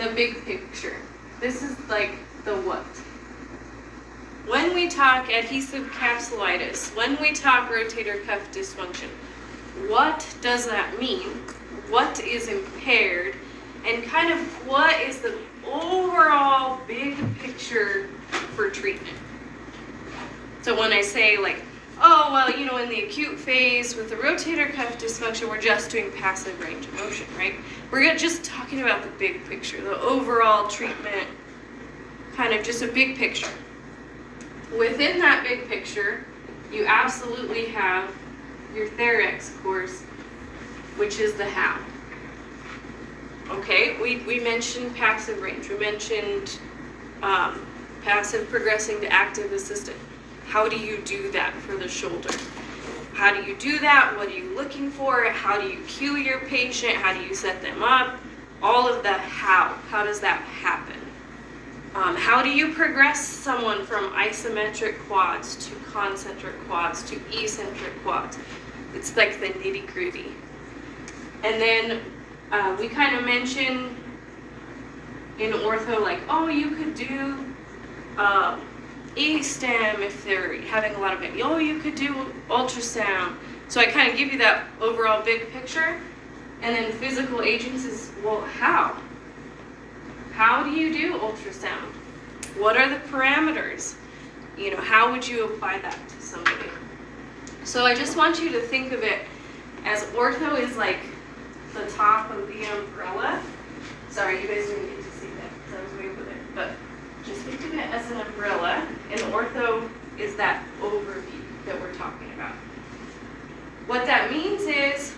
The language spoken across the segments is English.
the big picture. This is like the what. When we talk adhesive capsulitis, when we talk rotator cuff dysfunction, what does that mean? What is impaired? And kind of what is the overall big picture for treatment? So when I say like, oh, well, you know, in the acute phase with the rotator cuff dysfunction, we're just doing passive range of motion, right? We're just talking about the big picture, the overall treatment, kind of just a big picture. Within that big picture, you absolutely have your Therex course, which is the how. Okay, we mentioned passive range. We mentioned passive progressing to active assisted. How do you do that for the shoulder? How do you do that? What are you looking for? How do you cue your patient? How do you set them up? All of the how. How does that happen? How do you progress someone from isometric quads to concentric quads to eccentric quads? It's like the nitty-gritty. And then we kind of mentioned in ortho, like, oh, you could do E-stem if they're having a lot of pain. Oh, you could do ultrasound. So I kind of give you that overall big picture. And then physical agents is, well, how? How do you do ultrasound? What are the parameters? You know, how would you apply that to somebody? So I just want you to think of it as ortho is like the top of the umbrella. Sorry, you guys didn't get to see that because I was way over there. But just think of it as an umbrella, and ortho is that overview that we're talking about. What that means is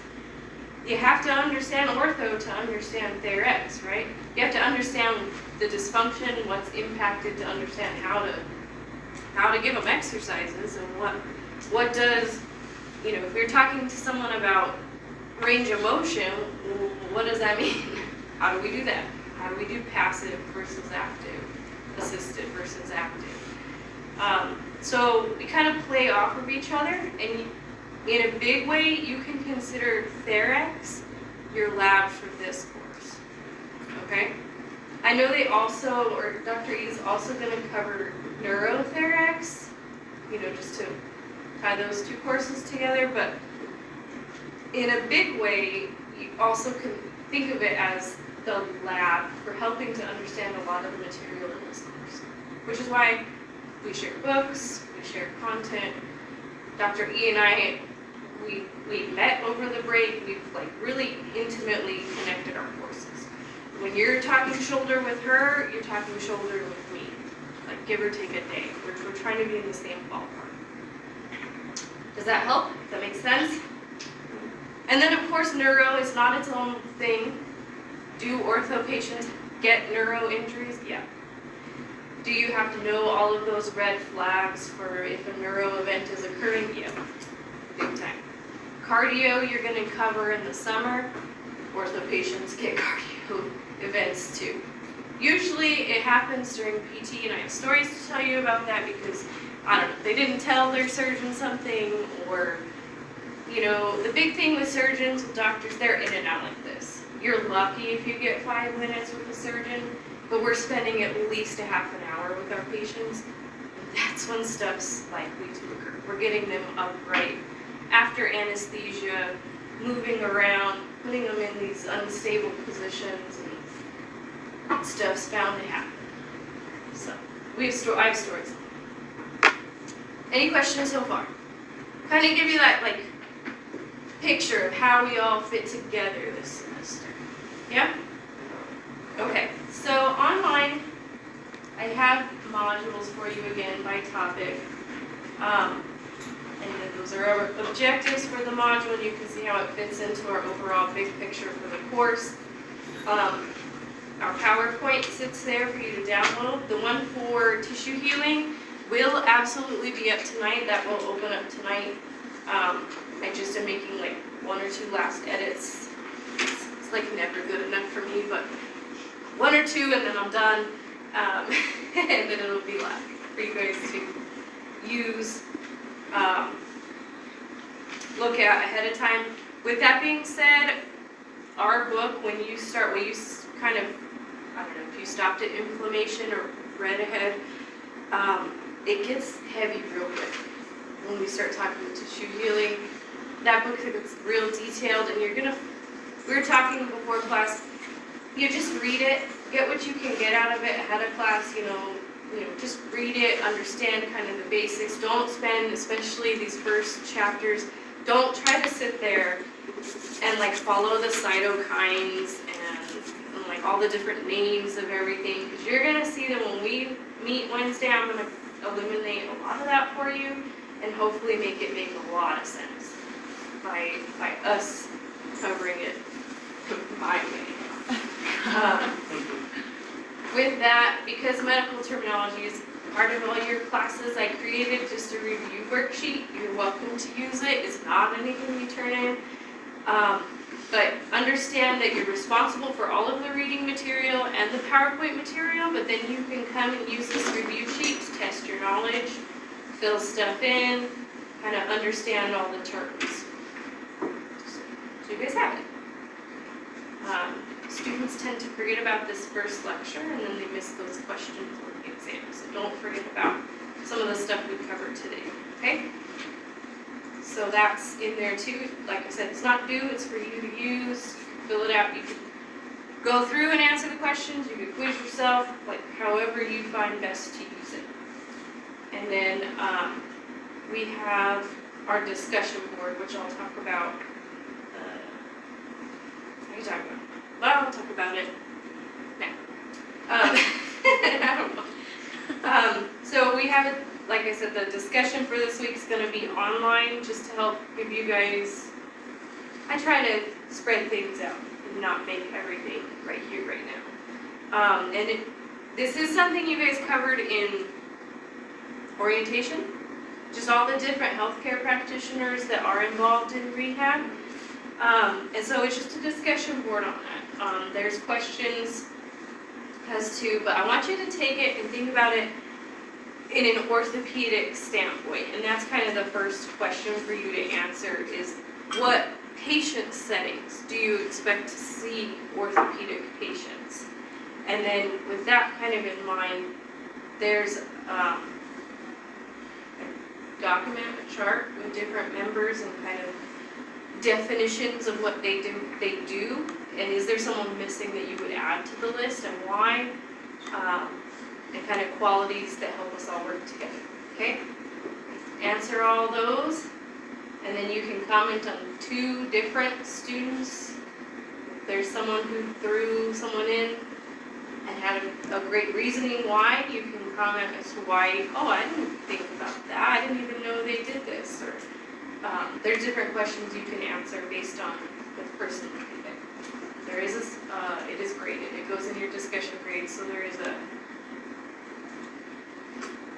you have to understand ortho to understand Therex, right? You have to understand the dysfunction, what's impacted, to understand how to give them exercises, and what does, you know, if we're talking to someone about range of motion, what does that mean? How do we do that? How do we do passive versus active, assisted versus active? So we kind of play off of each other, and in a big way, you can consider Therex your lab for this course, okay? I know they also, or Dr. E is also going to cover Neurotherex, you know, just to tie those two courses together, but in a big way, you also can think of it as the lab for helping to understand a lot of the material in this course, which is why we share books, we share content. Dr. E and I, we met over the break. We've like really intimately connected our courses. When you're talking shoulder with her, you're talking shoulder with me, like give or take a day. We're trying to be in the same ballpark. Does that help? Does that make sense? And then of course neuro is not its own thing. Do ortho patients get neuro injuries? Yeah. Do you have to know all of those red flags for if a neuro event is occurring? Yeah, big time. Cardio you're going to cover in the summer. Ortho patients get cardio events too. Usually it happens during PT, and I have stories to tell you about that because, I don't know, they didn't tell their surgeon something, or, you know, the big thing with surgeons, with doctors, they're in and out like this. You're lucky if you get 5 minutes with a surgeon, but we're spending at least a half an hour with our patients. That's when stuff's likely to occur. We're getting them upright after anesthesia, moving around, putting them in these unstable positions, and stuff's bound to happen. So, I have stories. Any questions so far? Kind of give you that like picture of how we all fit together this semester. Yeah? Okay, so online I have modules for you again by topic. And then those are our objectives for the module. You can see how it fits into our overall big picture for the course. Our PowerPoint sits there for you to download. The one for tissue healing will absolutely be up tonight. That will open up tonight. I just am making like 1 or 2 last edits. It's like never good enough for me, but 1 or 2 and then I'm done. And then it'll be live for you guys to use, look at ahead of time. With that being said, our book, when you kind of I don't know, if you stopped at inflammation or read ahead, it gets heavy real quick when we start talking tissue healing. That book gets real detailed, and we were talking before class, you just read it, get what you can get out of it ahead of class, just read it, understand kind of the basics. Don't spend, especially these first chapters, don't try to sit there and like follow the cytokines and like all the different names of everything, because you're gonna see that when we meet Wednesday, I'm gonna eliminate a lot of that for you and hopefully make it make a lot of sense by us covering it my way. With that, because medical terminology is part of all your classes, I created just a review worksheet. You're welcome to use it. It's not anything you turn in. But understand that you're responsible for all of the reading material and the PowerPoint material, but then you can come and use this review sheet to test your knowledge, fill stuff in, kind of understand all the terms. So you guys have it. Students tend to forget about this first lecture and then they miss those questions on the exam. So don't forget about some of the stuff we covered today, okay? So that's in there too. Like I said, it's not due, it's for you to use. You can fill it out. You can go through and answer the questions. You can quiz yourself, like however you find best to use it. And then we have our discussion board, which I'll talk about. What are you talking about? Well, I'll talk about it now. I don't know. So we have, like I said, the discussion for this week is going to be online, just to help give you guys. I try to spread things out and not make everything right here, right now. This is something you guys covered in orientation, just all the different healthcare practitioners that are involved in rehab. And so it's just a discussion board on that. There's questions as to, but I want you to take it and think about it in an orthopedic standpoint. And that's kind of the first question for you to answer is, what patient settings do you expect to see orthopedic patients? And then with that kind of in mind, there's a document, a chart with different members and kind of definitions of what they do, and is there someone missing that you would add to the list and why, and kind of qualities that help us all work together, okay? Answer all those, and then you can comment on 2 different students. If there's someone who threw someone in and had a great reasoning why, you can comment as to why, oh, I didn't think about that, I didn't even know they did this, or there's different questions you can answer based on the person that you pick. There is it is graded. It goes in your discussion grade, so there is a,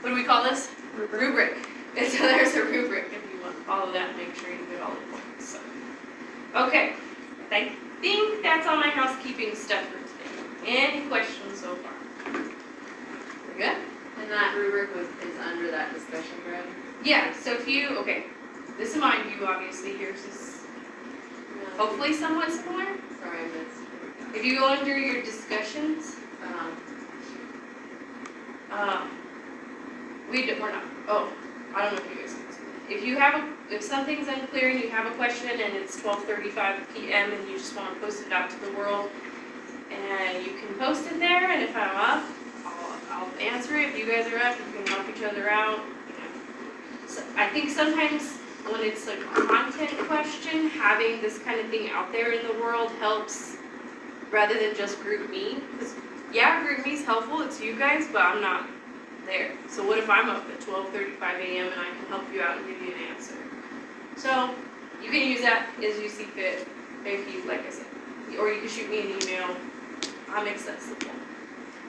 what do we call this? Rubric. And so there's a rubric if you want to follow that and make sure you get all the points. So, okay, I think that's all my housekeeping stuff for today. Any questions so far? We're good? And that rubric is under that discussion grid? Yeah, so if you, okay, this is my view, obviously, yours is hopefully somewhat similar. Sorry, I missed. If you go under your discussions, we're not, oh, I don't know if you guys can see that. If something's unclear and you have a question and it's 12:35 p.m. and you just want to post it out to the world, and you can post it there, and if I'm up, I'll answer it. If you guys are up, you can help each other out. So I think sometimes when it's a content question, having this kind of thing out there in the world helps rather than just group me. Because yeah, group me is helpful, it's you guys, but I'm not there. So what if I'm up at 12:35 a.m. and I can help you out and give you an answer? So you can use that as you see fit, if you, like I said, or you can shoot me an email. I'm accessible.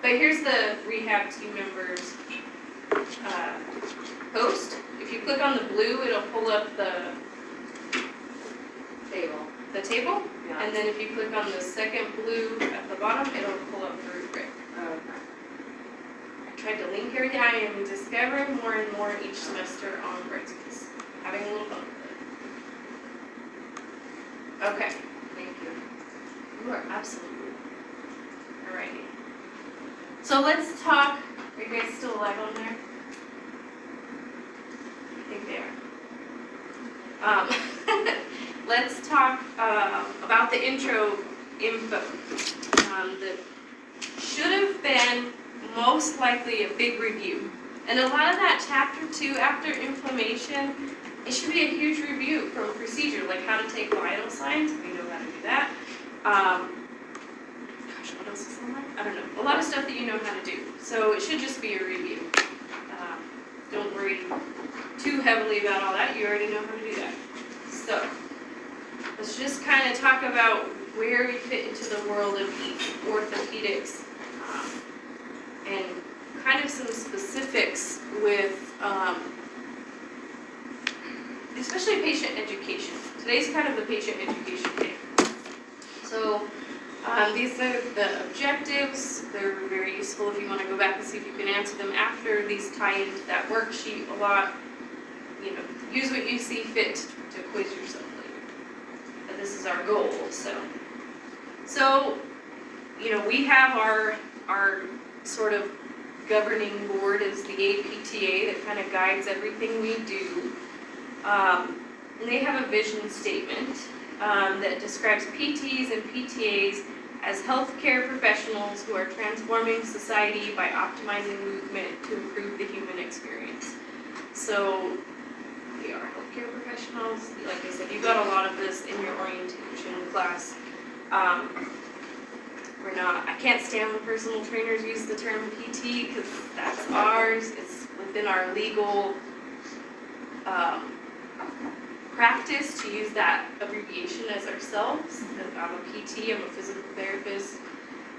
But here's the rehab team members post. If you click on the blue, it'll pull up the table. Yeah. And then if you click on the second blue at the bottom, it'll pull up the rubric. Okay. I tried to link everything. I am discovering more and more each semester on Brightspace. Having a little fun with it. Okay. Thank you. You are absolutely. Alrighty. So let's talk, are you guys still alive on there? I think they are. Let's talk about the intro info that should have been most likely a big review. And a lot of that chapter 2, after inflammation, it should be a huge review from procedure, like how to take vital signs, if you know how to do that. Gosh, what else is on there? I don't know. A lot of stuff that you know how to do. So it should just be a review. Don't worry too heavily about all that. You already know how to do that. So let's just kind of talk about where we fit into the world of orthopedics and kind of some specifics with especially patient education. Today's kind of the patient education day. So these are the objectives. They're very useful if you want to go back and see if you can answer them after. These tie into that worksheet a lot. You know, use what you see fit to quiz yourself later. But this is our goal. So you know, we have our sort of governing board is the APTA that kind of guides everything we do. And they have a vision statement that describes PTs and PTAs as healthcare professionals who are transforming society by optimizing movement to improve the human experience. So we are healthcare professionals. Like I said, you got a lot of this in your orientation class. I can't stand when personal trainers use the term PT because that's ours. It's within our legal practice to use that abbreviation as ourselves. I'm a PT, I'm a physical therapist.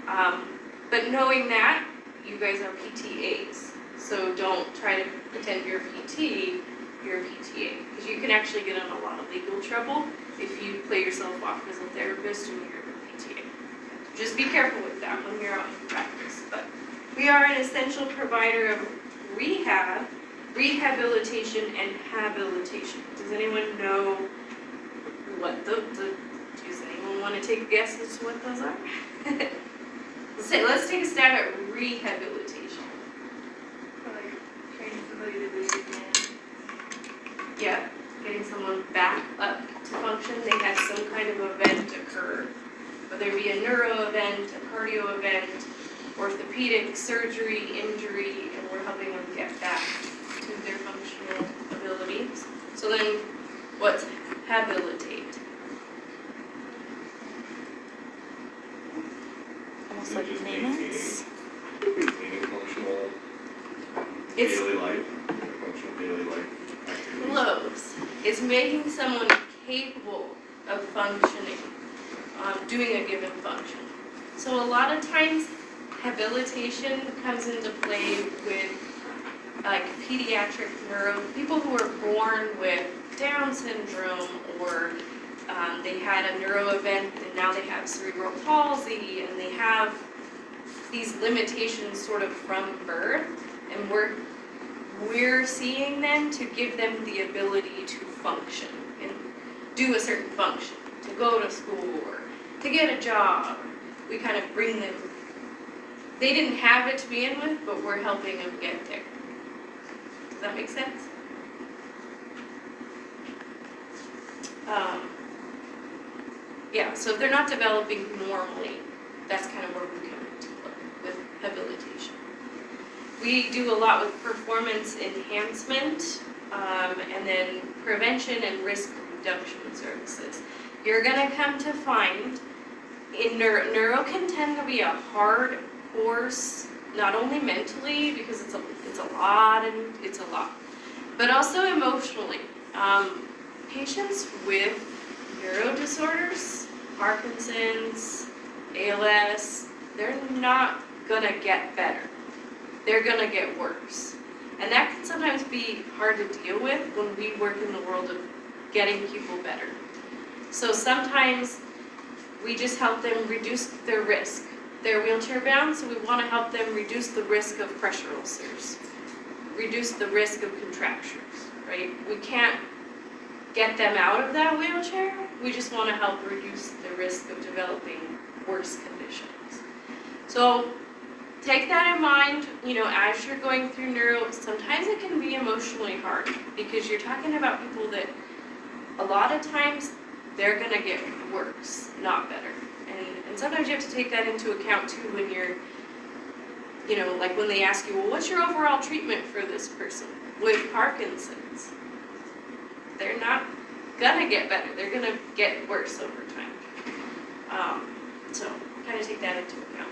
But knowing that, you guys are PTAs. So don't try to pretend you're a PT, you're a PTA. Because you can actually get in a lot of legal trouble if you play yourself off as a therapist and you're a PTA. Just be careful with that when you're out in practice. But we are an essential provider of rehab, rehabilitation, and habilitation. Does anyone know what does anyone want to take a guess as to what those are? Let's take a stab at rehabilitation. Like training somebody to do it again. Yeah, getting someone back up to function. They had some kind of event occur, whether it be a neuro event, a cardio event, orthopedic, surgery, injury, and we're helping them get back to their functional abilities. So then, what's habilitate? Almost like maintenance. Maintaining functional It's daily life, functional daily life activities. close. It's making someone capable of functioning, doing a given function. So a lot of times, habilitation comes into play with like pediatric neuro, people who are born with Down syndrome or they had a neuro event and now they have cerebral palsy and they have these limitations sort of from birth, and we're seeing them to give them the ability to function and do a certain function, to go to school or to get a job. We kind of bring them, they didn't have it to begin with, but we're helping them get there. Does that make sense? Yeah, so if they're not developing normally, that's kind of where we come into play with habilitation. We do a lot with performance enhancement and then prevention and risk reduction services. You're going to come to find in neuro can tend to be a hard course, not only mentally because it's a lot, but also emotionally. Patients with neuro disorders, Parkinson's, ALS, they're not gonna get better. They're gonna get worse. And that can sometimes be hard to deal with when we work in the world of getting people better. So sometimes we just help them reduce their risk. They're wheelchair bound, so we want to help them reduce the risk of pressure ulcers, reduce the risk of contractures, right? We can't get them out of that wheelchair. We just want to help reduce the risk of developing worse conditions. So take that in mind, as you're going through neuro. Sometimes it can be emotionally hard because you're talking about people that a lot of times they're gonna get worse, not better. And sometimes you have to take that into account too when you're, like when they ask you, well, what's your overall treatment for this person with Parkinson's? They're not gonna get better, they're gonna get worse over time. So kind of take that into account.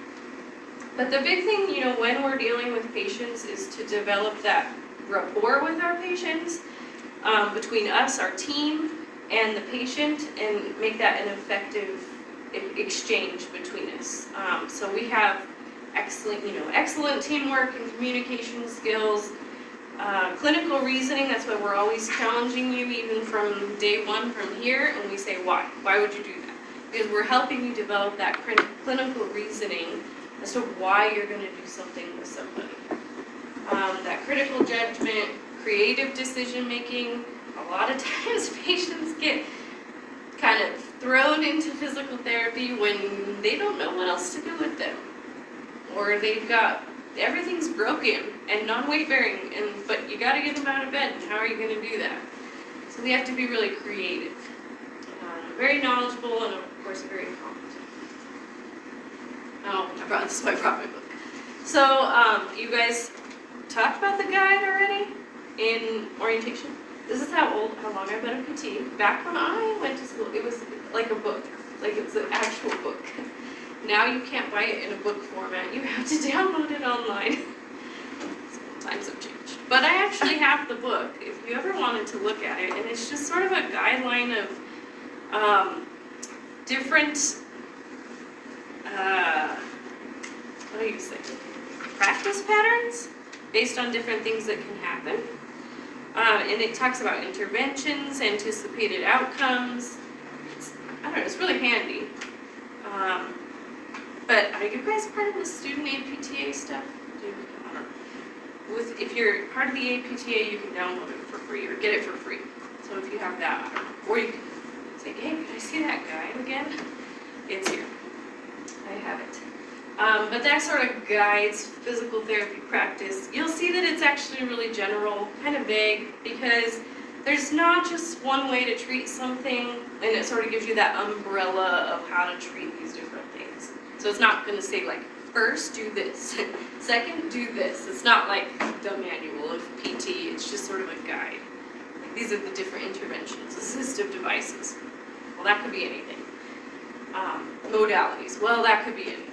But the big thing, when we're dealing with patients is to develop that rapport with our patients, between us, our team, and the patient, and make that an effective exchange between us. So we have excellent teamwork and communication skills, clinical reasoning. That's why we're always challenging you, even from day one from here, and we say why? Why would you do that? Because we're helping you develop that clinical reasoning as to why you're going to do something with somebody. That critical judgment, creative decision making. A lot of times patients get kind of thrown into physical therapy when they don't know what else to do with them, or they've got everything's broken and non-weight bearing, but you got to get them out of bed. And how are you going to do that? So we have to be really creative, very knowledgeable, and of course very competent. Oh, this is why I brought my book. So you guys talked about the guide already in orientation. This is how long I've been a PT. Back when I went to school, it was like a book, like it's an actual book. Now you can't buy it in a book format. You have to download it online. So times have changed. But I actually have the book if you ever wanted to look at it, and it's just sort of a guideline of different, what do you say, practice patterns based on different things that can happen. And it talks about interventions, anticipated outcomes. I don't know, it's really handy. But are you guys part of the student APTA stuff? I don't know. If you're part of the APTA, you can download it for free or get it for free. So if you have that, I don't know. Or you can say, hey, can I see that guide again? It's here. I have it. But that sort of guides physical therapy practice. You'll see that it's actually really general, kind of vague, because there's not just one way to treat something, and it sort of gives you that umbrella of how to treat these different things. So it's not going to say, like, first do this, second do this. It's not like the manual of PT, it's just sort of a guide. Like, these are the different interventions, assistive devices. Well, that could be anything. Modalities, well, that could be anything.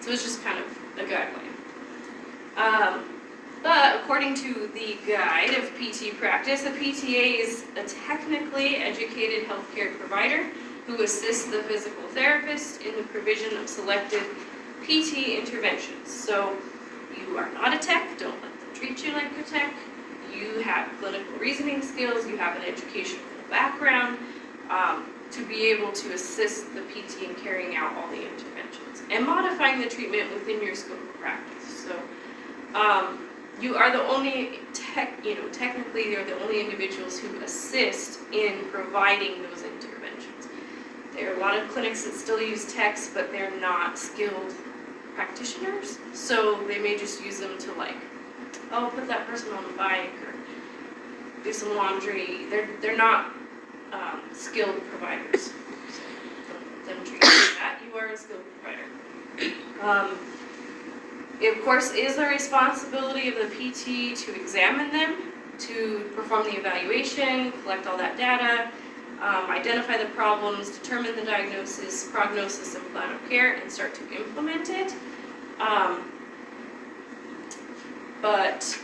So it's just kind of a guideline. But according to the guide of PT practice, a PTA is a technically educated healthcare provider who assists the physical therapist in the provision of selected PT interventions. So you are not a tech, don't let them treat you like a tech. You have clinical reasoning skills, you have an educational background to be able to assist the PT in carrying out all the interventions and modifying the treatment within your scope of practice. So you are the only technically you're the only individuals who assist in providing those interventions. There are a lot of clinics that still use techs, but they're not skilled practitioners, so they may just use them to, like, oh, put that person on the bike or do some laundry. They're not skilled providers. So don't let them treat you like that. You are a skilled provider. It, of course, is the responsibility of the PT to examine them, to perform the evaluation, collect all that data, identify the problems, determine the diagnosis, prognosis, and plan of care, and start to implement it. But,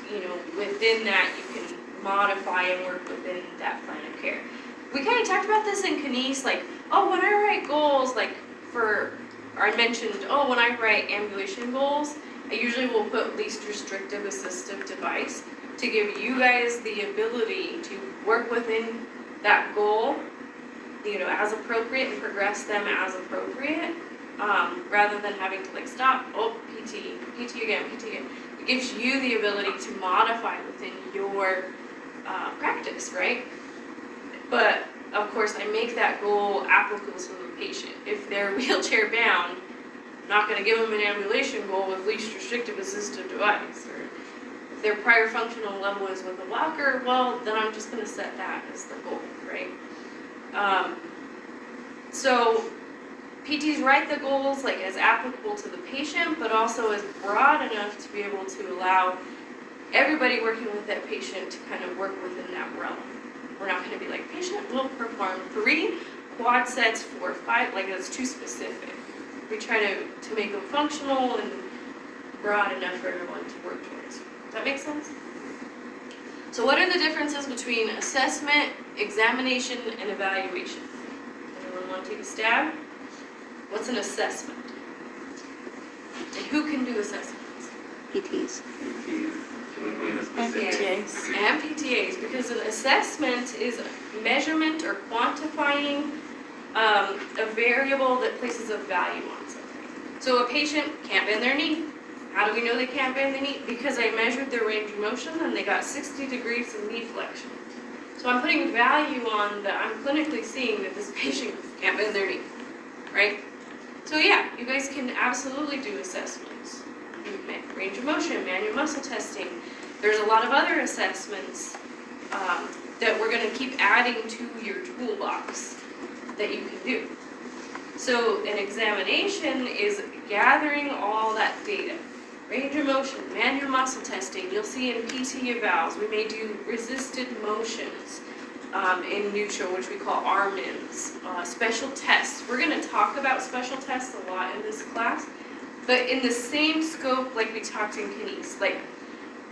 within that, you can modify and work within that plan of care. We kind of talked about this in Kines, like, oh, when I write goals, like, I mentioned, when I write ambulation goals, I usually will put least restrictive assistive device to give you guys the ability to work within that goal, as appropriate, and progress them as appropriate, rather than having to, like, stop, PT again. It gives you the ability to modify within your practice, right? But, of course, I make that goal applicable to the patient. If they're wheelchair bound, I'm not gonna give them an ambulation goal with least restrictive assisted device, or if their prior functional level is with a walker, well, then I'm just gonna set that as the goal, right? So PTs write the goals like as applicable to the patient, but also as broad enough to be able to allow everybody working with that patient to kind of work within that realm. We're not gonna be like, patient will perform 3 quad sets for 5, like that's too specific. We try to make them functional and broad enough for everyone to work towards. Does that make sense? So what are the differences between assessment, examination, and evaluation? Anyone want to take a stab? What's an assessment? And who can do assessments? PTs. And PTAs. And PTAs, because an assessment is measurement or quantifying a variable that places a value on something. So a patient can't bend their knee. How do we know they can't bend their knee? Because I measured their range of motion and they got 60 degrees of knee flexion. So I'm putting value on that I'm clinically seeing that this patient can't bend their knee, right? So yeah, you guys can absolutely do assessments. Range of motion, manual muscle testing. There's a lot of other assessments that we're going to keep adding to your toolbox that you can do. So an examination is gathering all that data. Range of motion, manual muscle testing. You'll see in PT evals, we may do resisted motions in neutral, which we call RMINs. Special tests. We're going to talk about special tests a lot in this class, but in the same scope like we talked in kinese. Like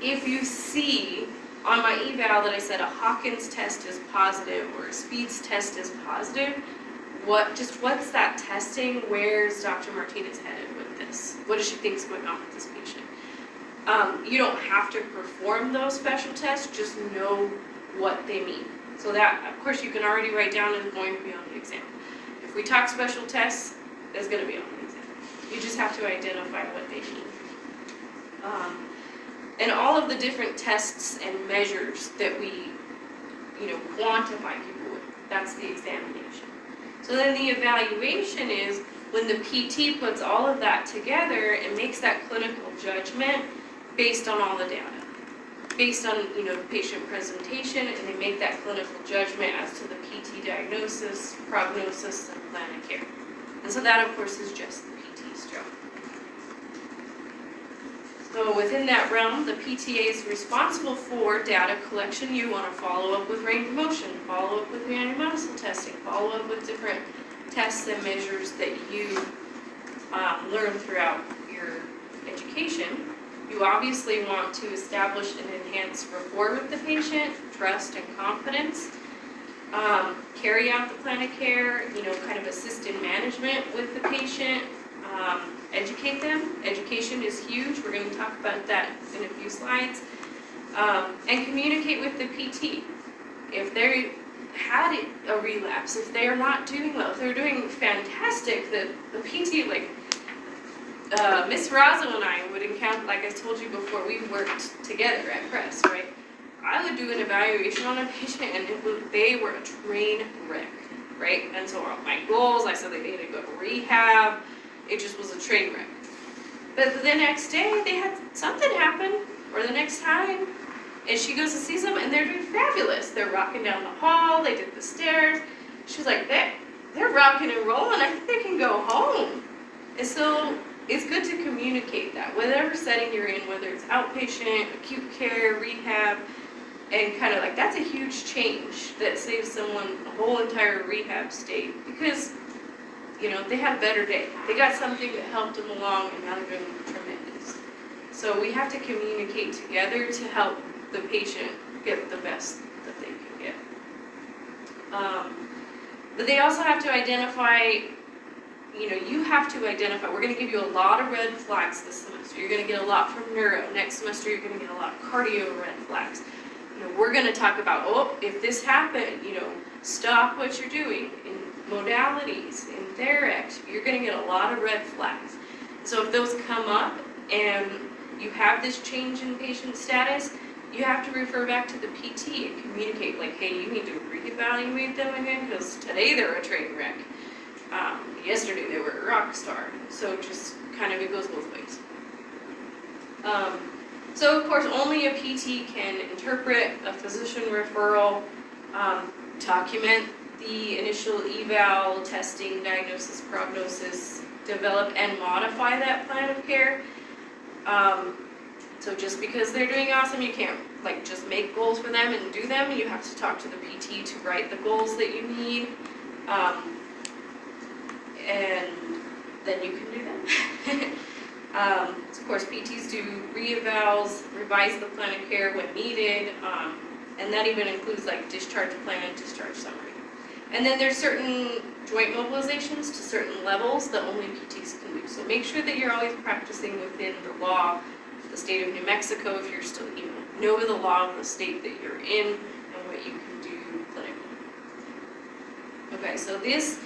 if you see on my eval that I said a Hawkins test is positive or a Speeds test is positive, what's that testing? Where's Dr. Martinez headed with this? What does she think is going on with this patient? You don't have to perform those special tests, just know what they mean. So that, of course, you can already write down is going to be on the exam. If we talk special tests, it's going to be on the exam. You just have to identify what they mean. And all of the different tests and measures that we, quantify people with, that's the examination. So then the evaluation is when the PT puts all of that together and makes that clinical judgment based on all the data, based on, the patient presentation, and they make that clinical judgment as to the PT diagnosis, prognosis, and plan of care. And so that, of course, is just the PT's job. So within that realm, the PTA is responsible for data collection. You want to follow up with range of motion, follow up with manual muscle testing, follow up with different tests and measures that you learn throughout your education. You obviously want to establish and enhance rapport with the patient, trust and confidence, carry out the plan of care, kind of assist in management with the patient, educate them. Education is huge. We're going to talk about that in a few slides. And communicate with the PT. If they had a relapse, if they're not doing well, if they're doing fantastic, the PT, like Miss Razzo and I would encounter, like I told you before, we worked together at Press, right? I would do an evaluation on a patient and they were a train wreck, right? And so my goals, I said they needed to go to rehab. It just was a train wreck. But the next day, they had something happen, or the next time, and she goes to see them, and they're doing fabulous. They're rocking down the hall, they did the stairs. She's like, they're rocking and rolling, I think they can go home. And so, it's good to communicate that, whatever setting you're in, whether it's outpatient, acute care, rehab, and kind of like, that's a huge change that saves someone a whole entire rehab stay, because they had a better day. They got something that helped them along, and now they're doing tremendous. So we have to communicate together to help the patient get the best that they can get. But they also have to identify, you have to identify, we're going to give you a lot of red flags this semester. You're going to get a lot from neuro. Next semester, you're going to get a lot of cardio red flags. We're going to talk about, if this happened, stop what you're doing. In modalities, in Therax, you're going to get a lot of red flags. So if those come up and you have this change in patient status, you have to refer back to the PT and communicate, like, hey, you need to reevaluate them again because today they're a train wreck. Yesterday they were a rock star, so just kind of it goes both ways. So of course, only a PT can interpret a physician referral, document the initial eval, testing, diagnosis, prognosis, develop and modify that plan of care. So just because they're doing awesome, you can't like just make goals for them and do them. You have to talk to the PT to write the goals that you need, and then you can do them. So of course, PTs do re-evals, revise the plan of care when needed, and that even includes like discharge plan, discharge summary. And then there's certain joint mobilizations to certain levels that only PTs can do. So make sure that you're always practicing within the law, the state of New Mexico, if you're still, know the law of the state that you're in and what you can do clinically. Okay, so this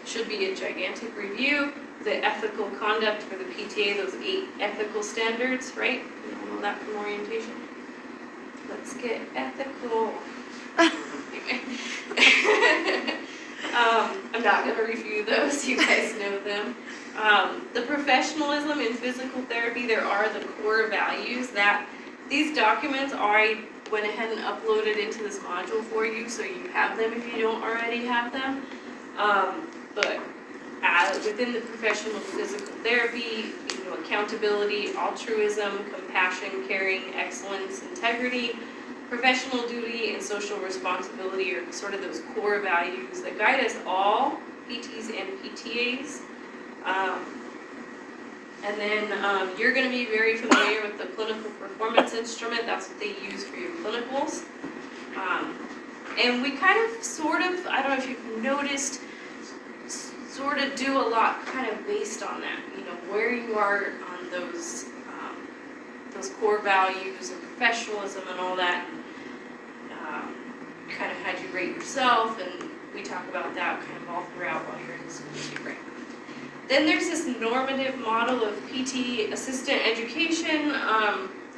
should be a gigantic review. The ethical conduct for the PTA, those 8 ethical standards, right? You all know that from orientation. Let's get ethical. Anyway. I'm not going to review those, you guys know them. The professionalism in physical therapy, there are the core values that these documents I went ahead and uploaded into this module for you, so you have them if you don't already have them. But within the professional physical therapy, accountability, altruism, compassion, caring, excellence, integrity, professional duty, and social responsibility are sort of those core values that guide us all, PTs and PTAs. And then you're going to be very familiar with the clinical performance instrument. That's what they use for your clinicals. And we kind of sort of, I don't know if you've noticed, sort of do a lot kind of based on that, where you are on those core values and professionalism and all that. Kind of had you rate yourself, and we talk about that kind of all throughout while you're in the school too, right? Then there's this normative model of PT assistant education,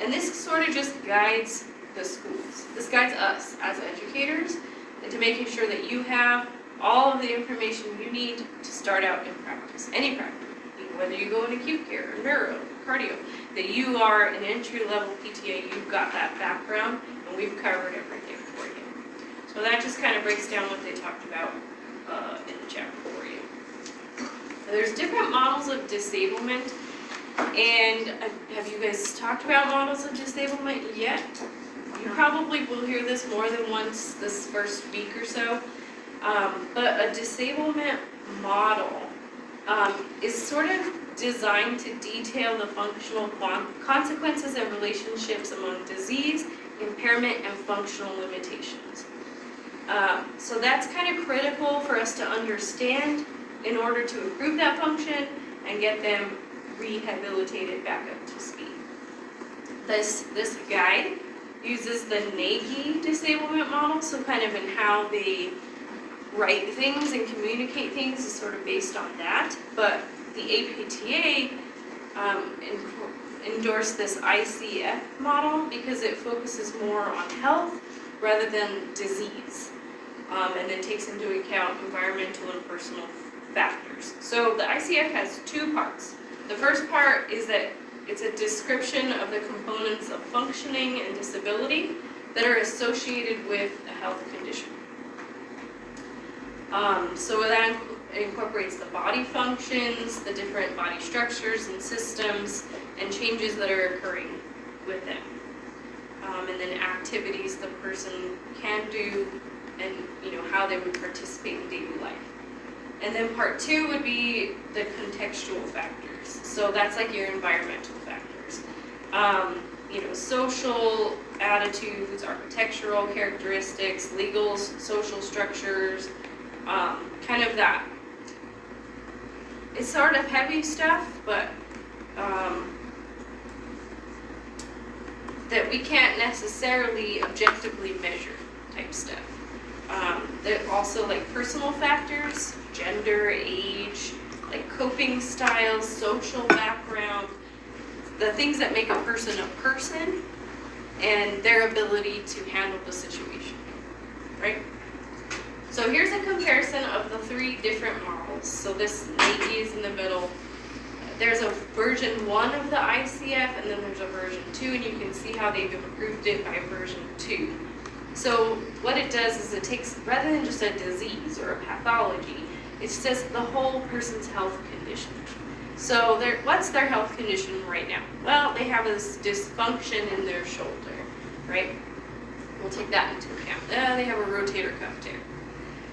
and this sort of just guides the schools. This guides us as educators into making sure that you have all of the information you need to start out in practice, any practice, whether you go in acute care or neuro, cardio, that you are an entry-level PTA, you've got that background, and we've covered everything for you. So that just kind of breaks down what they talked about in the chapter for you. So there's different models of disablement, and have you guys talked about models of disablement yet? You probably will hear this more than once this first week or so. But a disablement model is sort of designed to detail the functional consequences and relationships among disease, impairment, and functional limitations. So that's kind of critical for us to understand in order to improve that function and get them rehabilitated back up to speed. This guide uses the Nagy disablement model, so kind of in how they write things and communicate things is sort of based on that. But the APTA endorsed this ICF model because it focuses more on health rather than disease, and then takes into account environmental and personal factors. So the ICF has 2 parts. The first part is that it's a description of the components of functioning and disability that are associated with a health condition. So that incorporates the body functions, the different body structures and systems, and changes that are occurring with them. And then activities the person can do, and how they would participate in daily life. And then part 2 would be the contextual factors. So that's like your environmental factors. Social attitudes, architectural characteristics, legal, social structures, kind of that. It's sort of heavy stuff, but that we can't necessarily objectively measure type stuff. There also like personal factors, gender, age, like coping styles, social background, the things that make a person, and their ability to handle the situation, right? So here's a comparison of the 3 different models. So this lady is in the middle. There's a version 1 of the ICF, and then there's a version 2, and you can see how they've improved it by version 2. So what it does is it takes, rather than just a disease or a pathology, it says the whole person's health condition. So what's their health condition right now? Well, they have this dysfunction in their shoulder, right? We'll take that into account. They have a rotator cuff tear.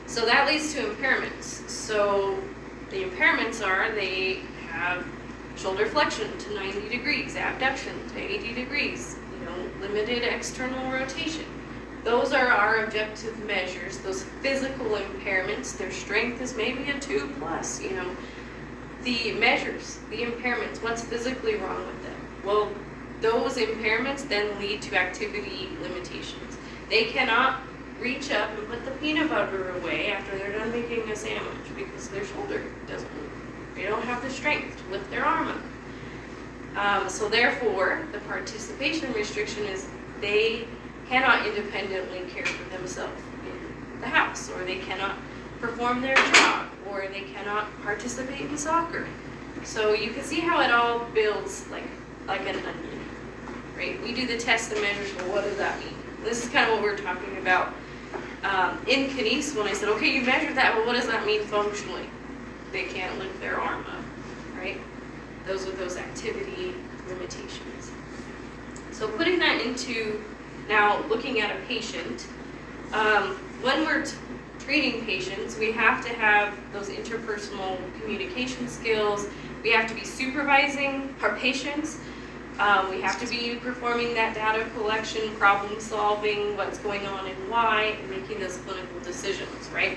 So that leads to impairments. So the impairments are they have shoulder flexion to 90 degrees, abduction to 80 degrees, limited external rotation. Those are our objective measures, those physical impairments. Their strength is maybe a 2+, The measures, the impairments, what's physically wrong with them? Well, those impairments then lead to activity limitations. They cannot reach up and put the peanut butter away after they're done making a sandwich because their shoulder doesn't move. They don't have the strength to lift their arm up. So therefore, the participation restriction is they cannot independently care for themselves in the house, or they cannot perform their job, or they cannot participate in soccer. So you can see how it all builds like an onion, right? We do the tests and measures, well, what does that mean? This is kind of what we're talking about in Kines when I said, okay, you measured that, but what does that mean functionally? They can't lift their arm up, right? Those are those activity limitations. So putting that into now looking at a patient, when we're treating patients, we have to have those interpersonal communication skills. We have to be supervising our patients. We have to be performing that data collection, problem solving, what's going on and why, and making those clinical decisions, right?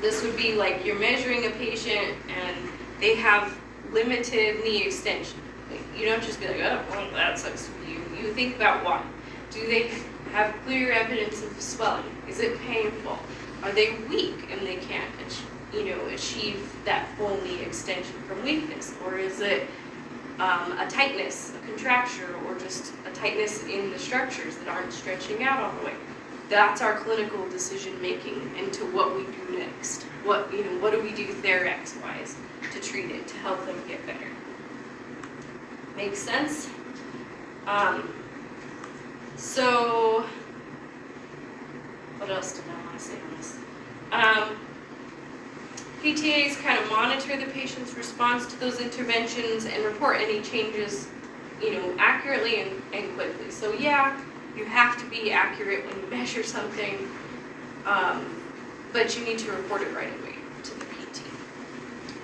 This would be like you're measuring a patient and they have limited knee extension. You don't just be like, oh, well, that sucks for you. You think about why. Do they have clear evidence of swelling? Is it painful? Are they weak and they can't, achieve that full knee extension from weakness? Or is it a tightness, a contracture, or just a tightness in the structures that aren't stretching out all the way? That's our clinical decision making into what we do next. What do we do Therex-wise to treat it, to help them get better? Makes sense? So, what else did I want to say on this? PTAs kind of monitor the patient's response to those interventions and report any changes, accurately and quickly. So yeah, you have to be accurate when you measure something, but you need to report it right away to the PT.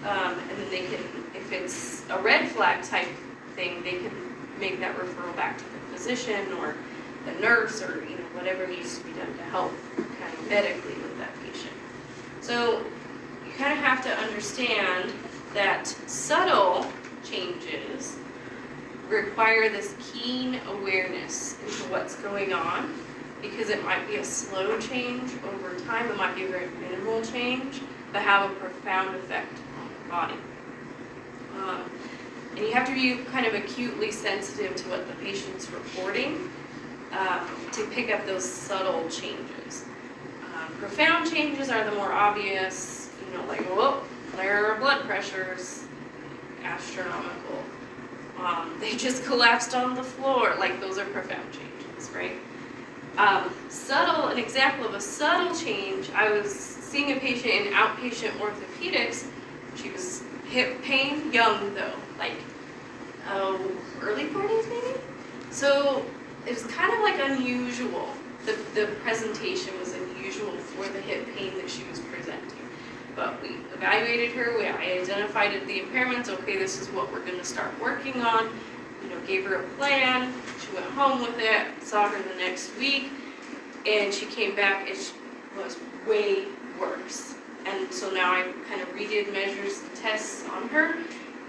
And then they can, if it's a red flag type thing, they can make that referral back to the physician or the nurse or whatever needs to be done to help kind of medically with that patient. So you kind of have to understand that subtle changes require this keen awareness into what's going on, because it might be a slow change over time, it might be a very minimal change, but have a profound effect on the body. And you have to be kind of acutely sensitive to what the patient's reporting to pick up those subtle changes. Profound changes are the more obvious, like, whoa, their blood pressure's astronomical. They just collapsed on the floor. Like, those are profound changes, right? An example of a subtle change, I was seeing a patient in outpatient orthopedics. She was hip pain, young though, like early 40s maybe? So it was kind of like unusual. The presentation was unusual for the hip pain that she was presenting. But we evaluated her, I identified the impairments, okay, this is what we're gonna start working on, gave her a plan, she went home with it, saw her the next week, and she came back, it was way worse. And so now I kind of redid measures and tests on her,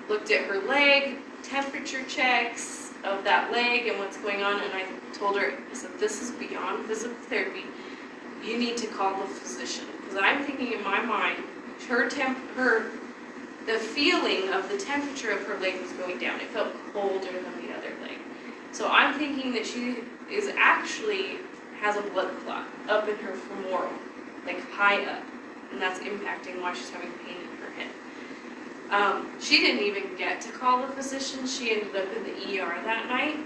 looked at her leg, temperature checks of that leg and what's going on, and I told her, I said, this is beyond physical therapy. You need to call the physician. Because I'm thinking in my mind, the feeling of the temperature of her leg was going down. It felt colder than the other leg. So I'm thinking that she is actually has a blood clot up in her femoral, like high up, and that's impacting why she's having pain in her hip. She didn't even get to call the physician. She ended up in the ER that night,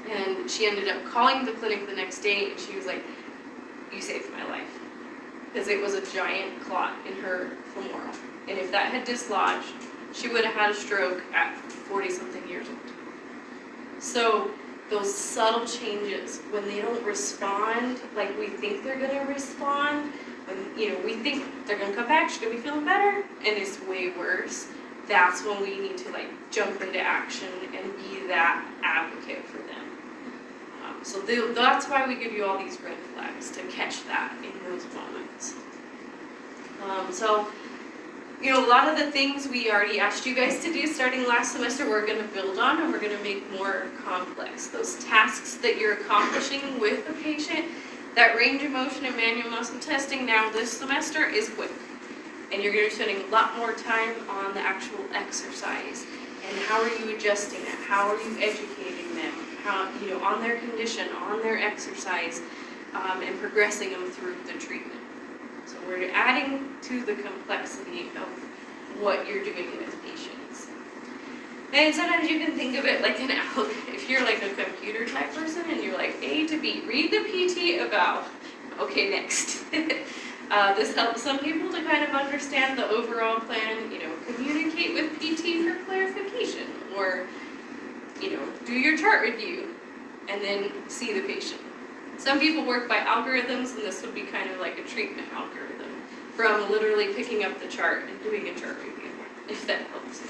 and she ended up calling the clinic the next day, and she was like, "You saved my life," because it was a giant clot in her femoral, and if that had dislodged, she would have had a stroke at 40-something years old. So those subtle changes, when they don't respond like we think they're gonna respond, when we think they're gonna come back, she's gonna be feeling better, and it's way worse, that's when we need to jump into action and be that advocate for them. So that's why we give you all these red flags, to catch that in those moments. A lot of the things we already asked you guys to do starting last semester, we're going to build on, and we're going to make more complex. Those tasks that you're accomplishing with the patient, that range of motion and manual muscle testing now this semester is quick. And you're going to be spending a lot more time on the actual exercise. And how are you adjusting it? How are you educating them? How, on their condition, on their exercise, and progressing them through the treatment. So we're adding to the complexity of what you're doing with patients. And sometimes you can think of it like an algorithm. If you're like a computer type person and you're like A to B, read the PT about, okay, next. This helps some people to kind of understand the overall plan, communicate with PT for clarification, or, do your chart review and then see the patient. Some people work by algorithms, and this would be kind of like a treatment algorithm, from literally picking up the chart and doing a chart review, if that helps.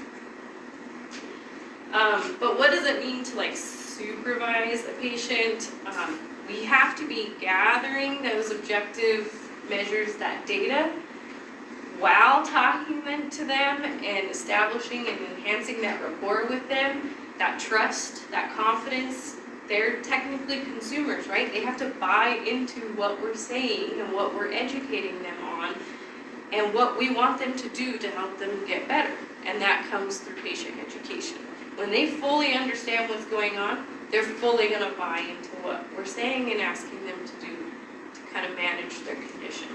But what does it mean to supervise a patient? We have to be gathering those objective measures, that data, while talking to them and establishing and enhancing that rapport with them, that trust, that confidence. They're technically consumers, right? They have to buy into what we're saying and what we're educating them on and what we want them to do to help them get better. And that comes through patient education. When they fully understand what's going on, they're fully going to buy into what we're saying and asking them to do to kind of manage their condition.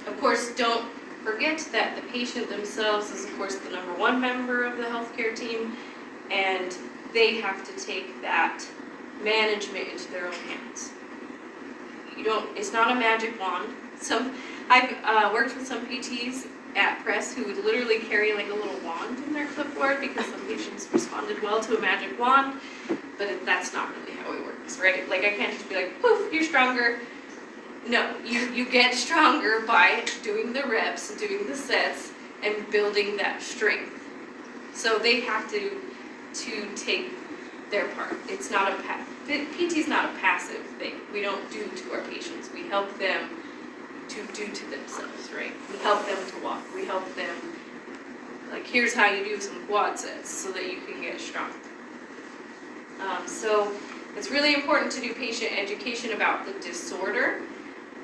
Of course, don't forget that the patient themselves is, of course, the number one member of the healthcare team, and they have to take that management into their own hands. It's not a magic wand. I've worked with some PTs at Press who would literally carry like a little wand in their clipboard because some patients responded well to a magic wand, but that's not really how it works, right? Like, I can't just be like, poof, you're stronger. No, you get stronger by doing the reps, doing the sets, and building that strength. So they have to take their part. It's not PT's not a passive thing. We don't do to our patients. We help them to do to themselves, right? We help them to walk. We help them, here's how you do some quad sets so that you can get strong. So it's really important to do patient education about the disorder,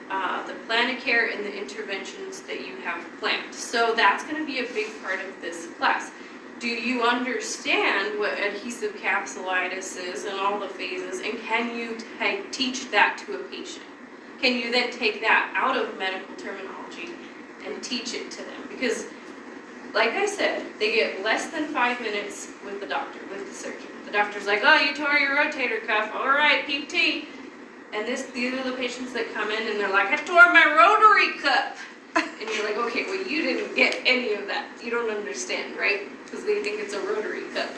the plan of care, and the interventions that you have planned. So that's going to be a big part of this class. Do you understand what adhesive capsulitis is and all the phases, and can you teach that to a patient? Can you then take that out of medical terminology and teach it to them? Because, like I said, they get less than 5 minutes with the doctor, with the surgeon. The doctor's like, oh, you tore your rotator cuff. All right, PT. And these are the patients that come in and they're like, I tore my rotary cuff. And you're like, okay, well, you didn't get any of that. You don't understand, right? Because they think it's a rotary cuff.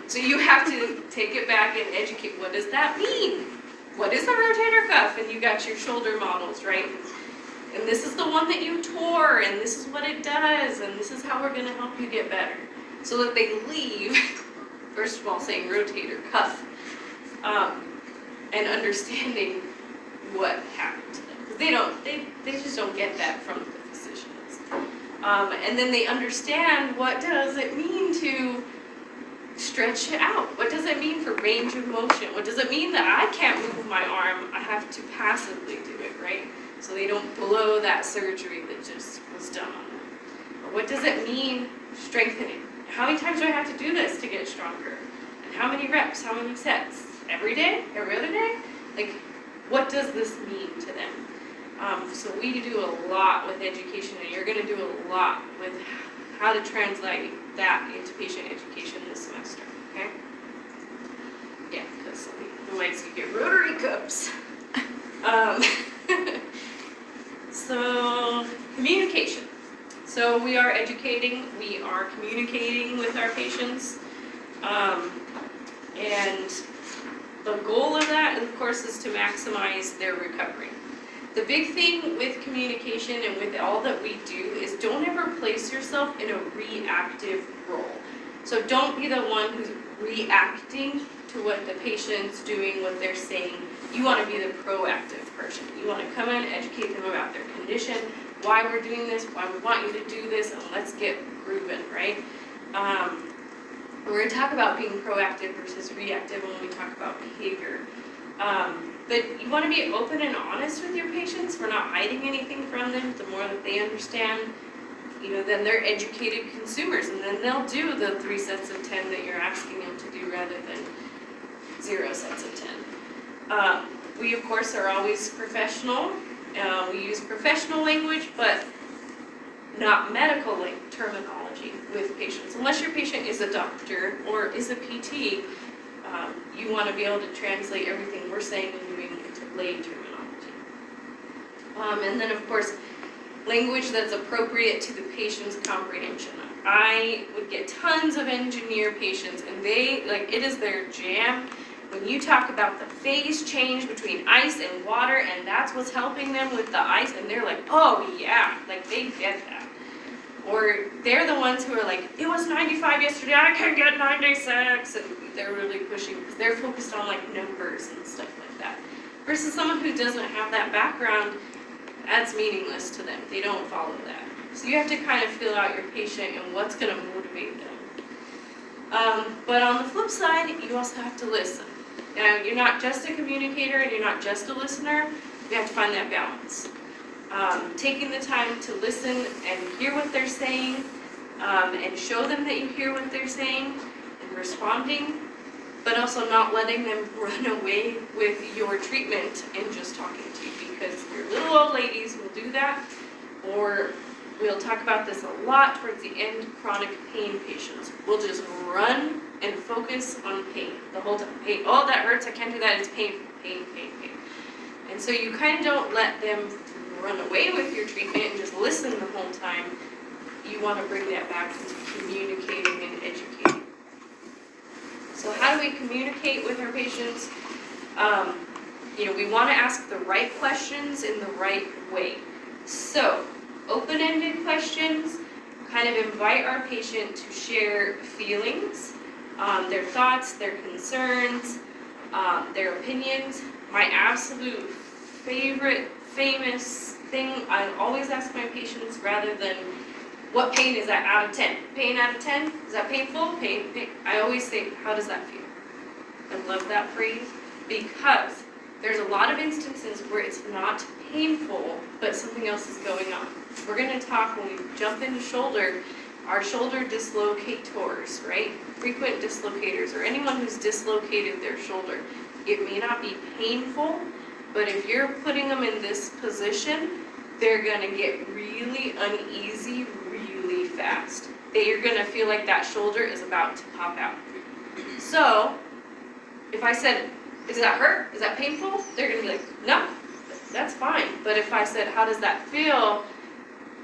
So you have to take it back and educate. What does that mean? What is a rotator cuff? And you got your shoulder models, right? And this is the one that you tore, and this is what it does, and this is how we're going to help you get better. So that they leave, first of all, saying rotator cuff, and understanding what happened to them. Because they just don't get that from the physicians. And then they understand, what does it mean to stretch it out? What does it mean for range of motion? What does it mean that I can't move my arm? I have to passively do it, right? So they don't blow that surgery that just was done on them. Or what does it mean strengthening how many times do I have to do this to get stronger? And how many reps, how many sets? Every day? Every other day? Like, what does this mean to them? So we do a lot with education, and you're gonna do a lot with how to translate that into patient education this semester, okay? Yeah, because otherwise you get Rotary cups. So, communication. So we are educating, we are communicating with our patients. And the goal of that, of course, is to maximize their recovery. The big thing with communication and with all that we do is don't ever place yourself in a reactive role. So don't be the one who's reacting to what the patient's doing, what they're saying. You want to be the proactive person. You want to come in, educate them about their condition, why we're doing this, why we want you to do this, and let's get grooving, right? We're going to talk about being proactive versus reactive when we talk about behavior. But you want to be open and honest with your patients. We're not hiding anything from them. The more that they understand, then they're educated consumers, and then they'll do the 3 sets of 10 that you're asking them to do rather than 0 sets of 10. We, of course, are always professional. We use professional language, but not medical terminology with patients. Unless your patient is a doctor or is a PT, you want to be able to translate everything we're saying and doing into lay terminology. And then, of course, language that's appropriate to the patient's comprehension. I would get tons of engineer patients, and it is their jam when you talk about the phase change between ice and water, and that's what's helping them with the ice, and they're like, oh yeah, like they get that. Or they're the ones who are like, it was 95 yesterday, I can get 96, and they're really pushing because they're focused on like numbers and stuff like that. Versus someone who doesn't have that background, that's meaningless to them. They don't follow that. So you have to kind of feel out your patient and what's going to motivate them. But on the flip side, you also have to listen. Now, you're not just a communicator and you're not just a listener. You have to find that balance. Taking the time to listen and hear what they're saying, and show them that you hear what they're saying and responding, but also not letting them run away with your treatment and just talking to you, because your little old ladies will do that. Or we'll talk about this a lot towards the end, chronic pain patients will just run and focus on pain the whole time. Pain, oh, that hurts, I can't do that, it's painful, pain, pain, pain. And so you kind of don't let them run away with your treatment and just listen the whole time. You want to bring that back into communicating and educating. So how do we communicate with our patients? We want to ask the right questions in the right way. So, open-ended questions kind of invite our patient to share feelings, their thoughts, their concerns, their opinions. My absolute favorite, famous thing, I always ask my patients, rather than, what pain is that out of 10? Pain out of 10? Is that painful? Pain. I always say, how does that feel? I love that phrase, because there's a lot of instances where it's not painful, but something else is going on. We're going to talk, when we jump into shoulder, our shoulder dislocators, right? Frequent dislocators, or anyone who's dislocated their shoulder. It may not be painful, but if you're putting them in this position, they're going to get really uneasy really fast. You're going to feel like that shoulder is about to pop out. So, if I said, does that hurt? Is that painful? They're going to be like, no, that's fine. But if I said, how does that feel?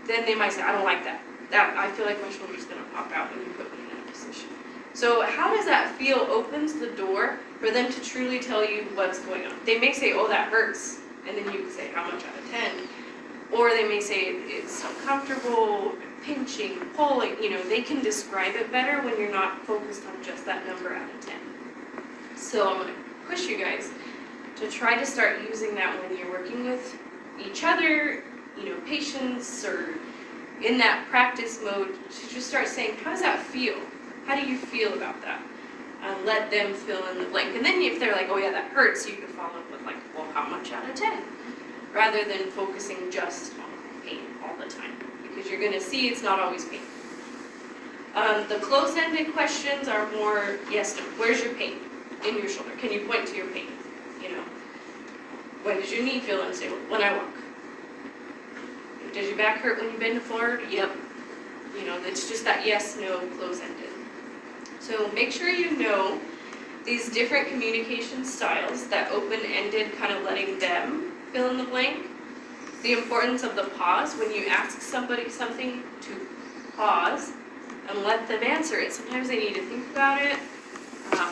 Then they might say, I don't like that. I feel like my shoulder's going to pop out when you put me in that position. So how does that feel opens the door for them to truly tell you what's going on. They may say, oh, that hurts. And then you can say, how much out of 10? Or they may say, it's uncomfortable, pinching, pulling. They can describe it better when you're not focused on just that number out of 10. So I'm going to push you guys to try to start using that when you're working with each other, patients, or in that practice mode, to just start saying, how does that feel? How do you feel about that? Let them fill in the blank. And then if they're like, oh yeah, that hurts, you can follow up with like, well, how much out of 10? Rather than focusing just on pain all the time. Because you're going to see it's not always pain. The closed-ended questions are more yes, no. Where's your pain in your shoulder? Can you point to your pain? You know, when does your knee feel unstable? When I walk. Does your back hurt when you bend forward? Yep. You know, it's just that yes, no, close-ended. So make sure you know these different communication styles, that open-ended, kind of letting them fill in the blank. The importance of the pause when you ask somebody something, to pause and let them answer it. Sometimes they need to think about it.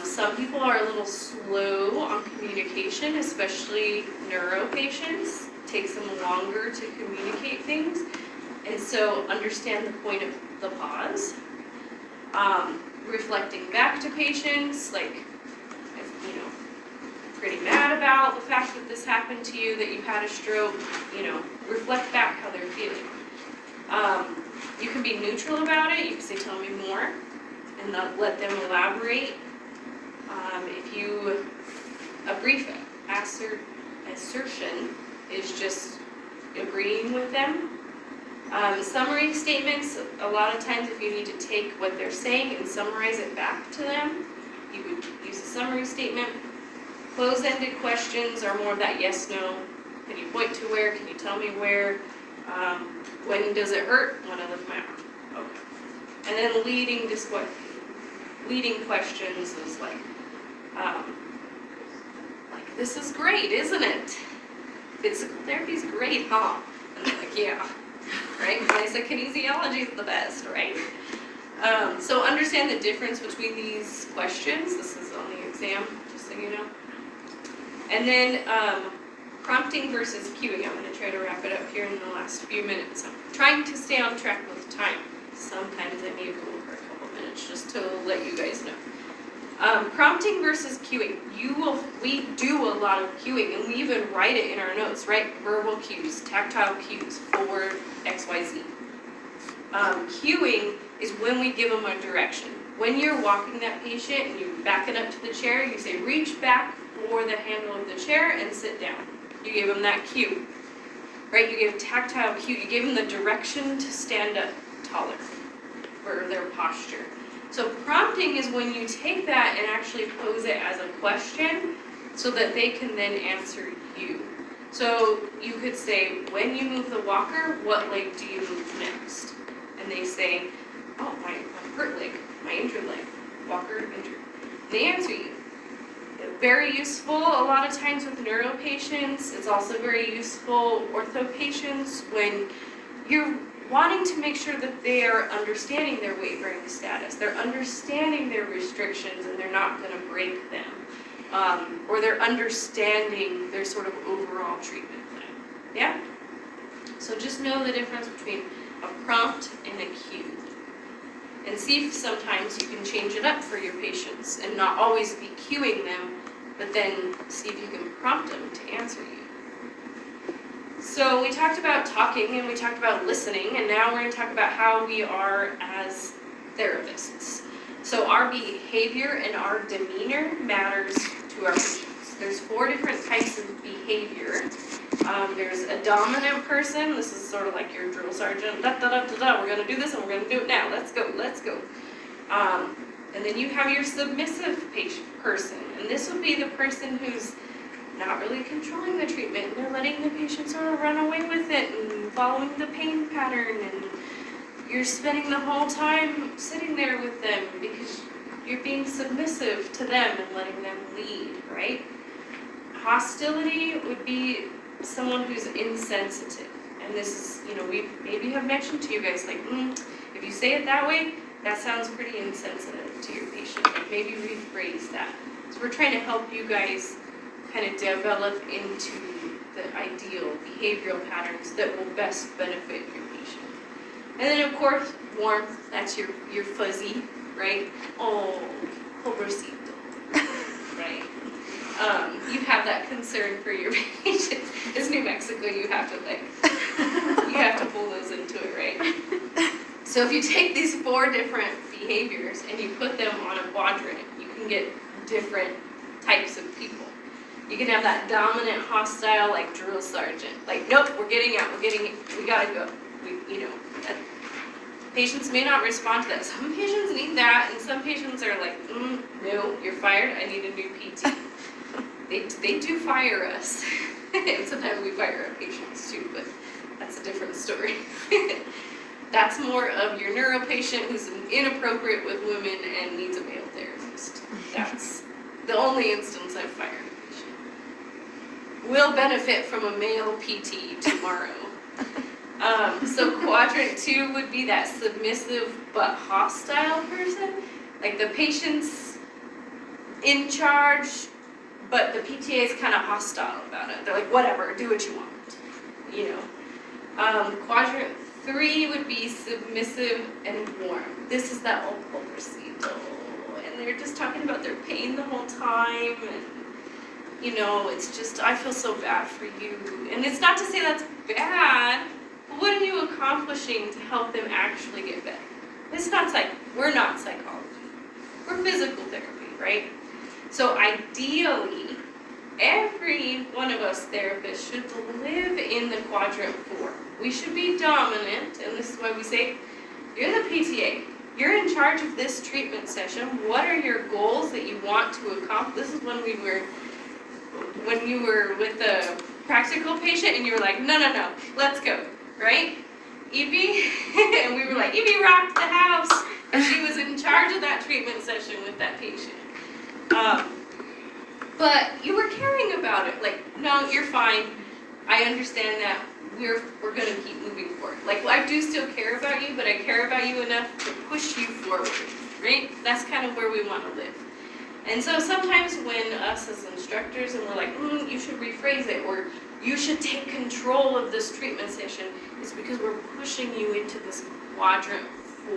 Some people are a little slow on communication, especially neuro patients. It takes them longer to communicate things. And so understand the point of the pause. Reflecting back to patients, like, if, you know, pretty mad about the fact that this happened to you, that you had a stroke, you know, reflect back how they're feeling. You can be neutral about it. You can say, tell me more, and let them elaborate. If you, a brief assertion is just agreeing with them. Summary statements, a lot of times if you need to take what they're saying and summarize it back to them, you would use a summary statement. Closed-ended questions are more of that yes, no. Can you point to where? Can you tell me where? When does it hurt? When I lift my arm. Okay. And then leading questions is like, this is great, isn't it? Physical therapy is great, huh? And they're like, yeah. Right? And I said kinesiology is the best, right? So understand the difference between these questions. This is on the exam, just so you know. And then prompting versus cueing. I'm going to try to wrap it up here in the last few minutes. I'm trying to stay on track with time. Sometimes I may go over a couple minutes just to let you guys know. Prompting versus cueing. We do a lot of cueing, and we even write it in our notes, right? Verbal cues, tactile cues for XYZ. Cueing is when we give them a direction. When you're walking that patient and you back it up to the chair, you say, reach back for the handle of the chair and sit down. You give them that cue, right? You give tactile cue. You give them the direction to stand up taller for their posture. So prompting is when you take that and actually pose it as a question so that they can then answer you. So you could say, when you move the walker, what leg do you move next? And they say, oh, my hurt leg, my injured leg, walker injured. They answer you. Very useful a lot of times with neuro patients. It's also very useful ortho patients when you're wanting to make sure that they are understanding their weight bearing status. They're understanding their restrictions and they're not going to break them. Or they're understanding their sort of overall treatment plan. Yeah? So just know the difference between a prompt and a cue. And see if sometimes you can change it up for your patients and not always be cueing them, but then see if you can prompt them to answer you. So we talked about talking and we talked about listening, and now we're going to talk about how we are as therapists. So our behavior and our demeanor matters to our patients. There's 4 different types of behavior. There's a dominant person. This is sort of like your drill sergeant. Da, da, da, da, da. We're going to do this and we're going to do it now. Let's go, let's go. And then you have your submissive person. And this would be the person who's not really controlling the treatment. They're letting the patient sort of run away with it and following the pain pattern. And you're spending the whole time sitting there with them because you're being submissive to them and letting them lead, right? Hostility would be someone who's insensitive. And this is, we maybe have mentioned to you guys, like, if you say it that way, that sounds pretty insensitive to your patient. Like, maybe rephrase that. So we're trying to help you guys kind of develop into the ideal behavioral patterns that will best benefit your patient. And then, of course, warmth. That's your fuzzy, right? Oh, pobrecito, right? You have that concern for your patients. It's New Mexico. You have to pull those into it, right? So if you take these 4 different behaviors and you put them on a quadrant, you can get different types of people. You can have that dominant, hostile, like drill sergeant. Like, nope, we're getting out. We gotta go. Patients may not respond to that. Some patients need that, and some patients are like, no, you're fired, I need a new PT. They do fire us. And sometimes we fire our patients too, but that's a different story. That's more of your neuro patient who's inappropriate with women and needs a male therapist. That's the only instance I've fired a patient. Will benefit from a male PT tomorrow. So quadrant 2 would be that submissive but hostile person. Like the patient's in charge, but the PTA is kind of hostile about it. They're like, whatever, do what you want, you know. Quadrant 3 would be submissive and warm. This is that old procedural, and they're just talking about their pain the whole time, and you know, it's just, I feel so bad for you. And it's not to say that's bad, but what are you accomplishing to help them actually get better? It's not we're not psychology. We're physical therapy, right? So ideally, every one of us therapists should live in the quadrant 4. We should be dominant, and this is why we say, you're the PTA. You're in charge of this treatment session. What are your goals that you want to accomplish? This is when you were with the practical patient and you were like, no, let's go, right? Evie, and we were like, Evie rocked the house, and she was in charge of that treatment session with that patient. But you were caring about it, like, no, you're fine. I understand that we're gonna keep moving forward. Like, I do still care about you, but I care about you enough to push you forward, right? That's kind of where we want to live. And so sometimes when us as instructors and we're like, you should rephrase it, or you should take control of this treatment session, it's because we're pushing you into this quadrant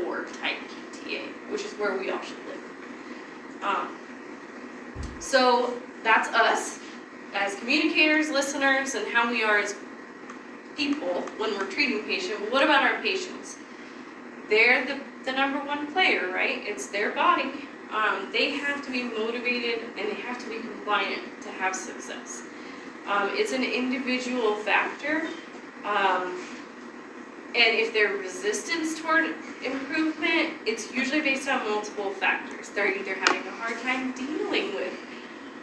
4 type PTA, which is where we all should live. So that's us as communicators, listeners, and how we are as people when we're treating patients. But what about our patients? They're the number one player, right? It's their body. They have to be motivated and they have to be compliant to have success. It's an individual factor. And if their resistance toward improvement, it's usually based on multiple factors. They're either having a hard time dealing with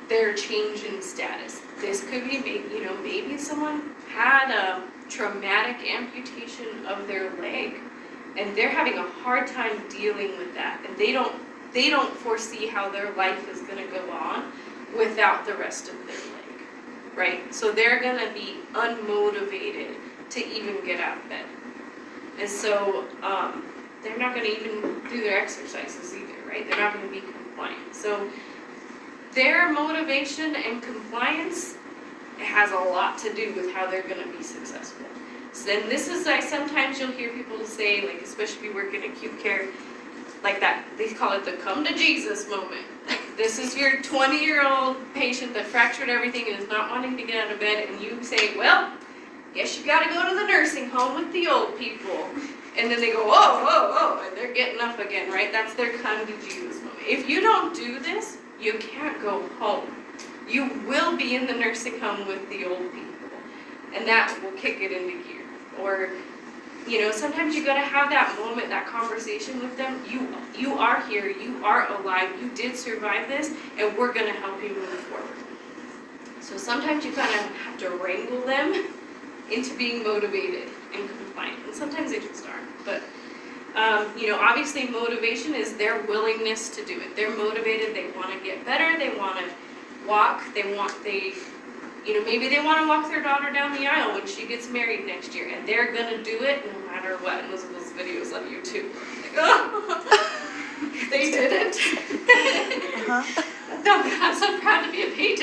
their change in status. This could be, maybe someone had a traumatic amputation of their leg, and they're having a hard time dealing with that, and they don't foresee how their life is going to go on without the rest of their leg, right? So they're going to be unmotivated to even get out of bed. And so they're not going to even do their exercises either, right? They're not going to be compliant. So their motivation and compliance has a lot to do with how they're going to be successful. So then this is like, sometimes you'll hear people say, like, especially if you work in acute care, like that, they call it the come to Jesus moment. Like, this is your 20-year-old patient that fractured everything and is not wanting to get out of bed, and you say, well, guess you gotta go to the nursing home with the old people. And then they go, whoa, and they're getting up again, right? That's their come to Jesus moment. If you don't do this, you can't go home. You will be in the nursing home with the old people, and that will kick it into gear. Or, sometimes you gotta have that moment, that conversation with them. You are here, you are alive, you did survive this, and we're gonna help you move forward. So sometimes you kind of have to wrangle them into being motivated and compliant, and sometimes they just aren't. But obviously motivation is their willingness to do it. They're motivated, they want to get better, they want to walk, maybe they want to walk their daughter down the aisle when she gets married next year, and they're going to do it no matter what. And those videos on YouTube, like, oh, they did it. I'm so proud to be a PT.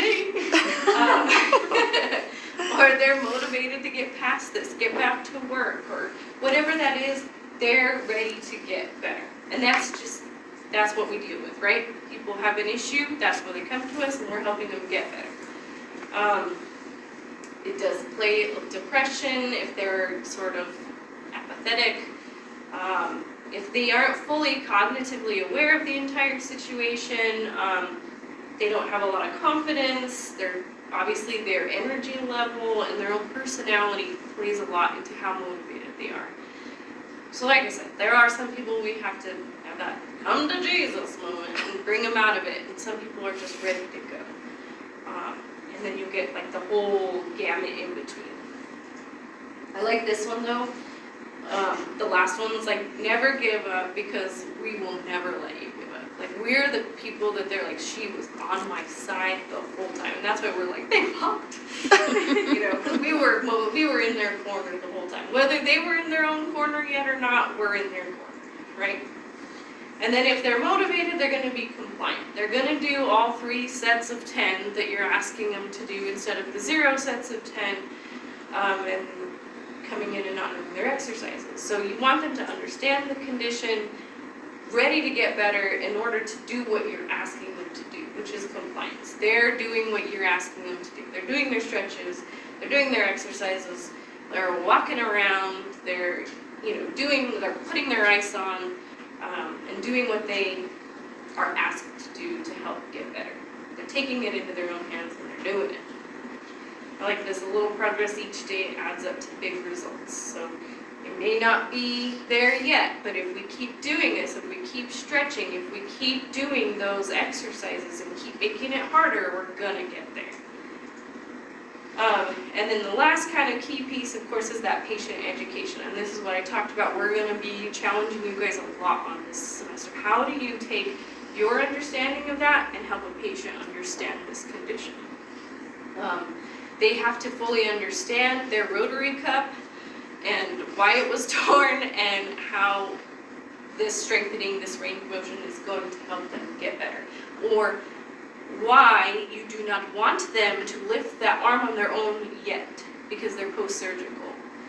Or they're motivated to get past this, get back to work, or whatever that is, they're ready to get better. And that's what we deal with, right? People have an issue, that's where they come to us, and we're helping them get better. It does play depression if they're sort of apathetic. If they aren't fully cognitively aware of the entire situation, they don't have a lot of confidence. Obviously their energy level and their own personality plays a lot into how motivated they are. So like I said, there are some people we have to have that come to Jesus moment and bring them out of it, and some people are just ready to go. And then you get like the whole gamut in between. I like this one though. The last one's like, never give up, because we will never let you give up. Like, we're the people that they're like, she was on my side the whole time. And that's why we're like, they popped. You know, because we were in their corner the whole time. Whether they were in their own corner yet or not, we're in their corner, right? And then if they're motivated, they're going to be compliant. They're going to do all 3 sets of 10 that you're asking them to do instead of the 0 sets of 10, and coming in and not doing their exercises. So you want them to understand the condition, ready to get better in order to do what you're asking them to do, which is compliance. They're doing what you're asking them to do. They're doing their stretches, they're doing their exercises, they're walking around, they're they're putting their ice on, and doing what they are asked to do to help get better. They're taking it into their own hands and they're doing it. I like this, a little progress each day adds up to big results. So it may not be there yet, but if we keep doing this, if we keep stretching, if we keep doing those exercises and keep making it harder, we're gonna get there. And then the last kind of key piece, of course, is that patient education. And this is what I talked about. We're going to be challenging you guys a lot on this semester. How do you take your understanding of that and help a patient understand this condition? They have to fully understand their rotary cup and why it was torn and how this strengthening, this range of motion is going to help them get better. Or why you do not want them to lift that arm on their own yet, because they're post-surgical.